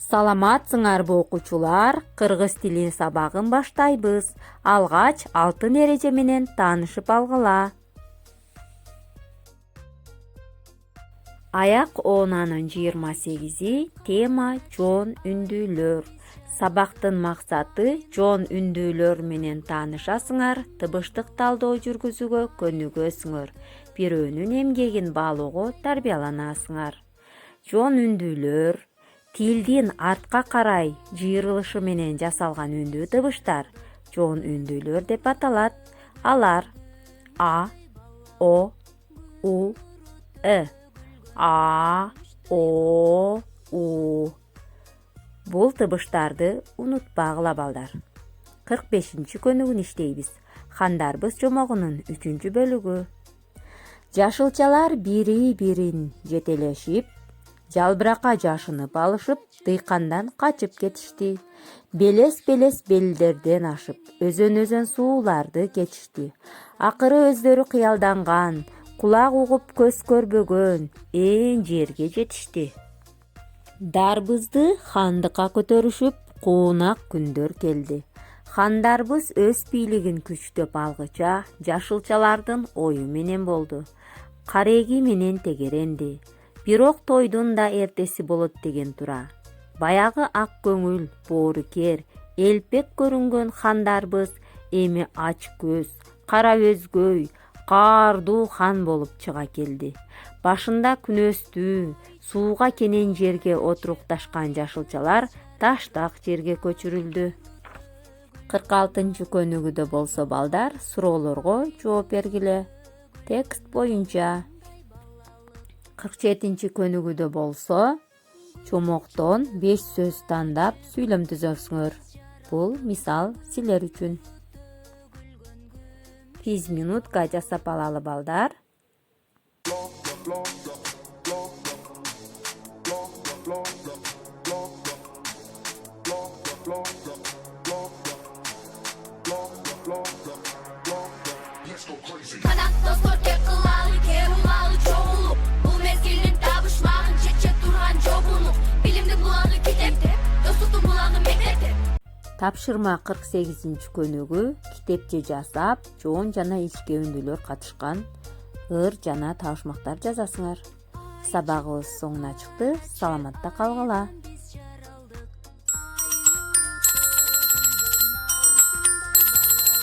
Саламатсыңарбы окуучулар, кыргыз тили сабагын баштайбыз. Алгач алтын эреже менен таанышып алгыла. Аяк оонанын 28 тема жоон үндүүлөр. Сабактын максаты жоон үндүүлөр менен таанышасыңар, тыбыштык талдоо жүргүзүүгө көнүгөсүңөр, бирөөнүн эмгегин баалоого тарбияланасыңар. Жоон үндүүлөр тилдин артка карай жыйрылышы менен жасалган үндүү тыбыштар жоон үндүүлөр деп аталат. Алар А, О, У, Э. А, О, У. Бул тыбыштарды унутпагыла балдар. 45-көнүгүн иштейбиз. Хандарбыз жомогунун 3-бөлүгү. Жашылчалар бири-бирин жетелешип, жалбыракка жашынып алышып, дыйкандан качып кетишти. Белес-белес белдерден ашып, өзөн-өзөн сууларды кечишти. Акыры өздөрү кыялданган, кулак угуп көз көрбөгөн эң жерге жетишти. Дарбызды хандыкка көтөрүшүп, куунак күндөр келди. Хандарбыз өз бийлигин күчтөп алгыча, жашылчалардын ою менен болду. Кареги менен тегеренди. Бирок тойдун да эртеси болот деген тура. Баягы ак көңүл, боорукер, элпек көрүнгөн хандарбыз эми ач көз, кара өзгөй, каардуу хан болуп чыга келди. Башында күнөстүү, сууга кенен жерге отурукташкан жашылчалар таштак жерге көчүрүлдү. 46-көнүгүдө болсо балдар, суроолорго жооп бергиле. Текст боюнча. 47-көнүгүдө болсо, чомоктон 5 сөз тандап сүйлөм түзөсүңөр. Бул мисал силер үчүн. Физминутка жасап алалы балдар. Тапшырма 48-көнүгү китепче жасап, жоон жана ички үндүүлөр катышкан ыр жана табышмактар жазасыңар. Сабагыбыз соңуна чыкты. Саламатта калгыла.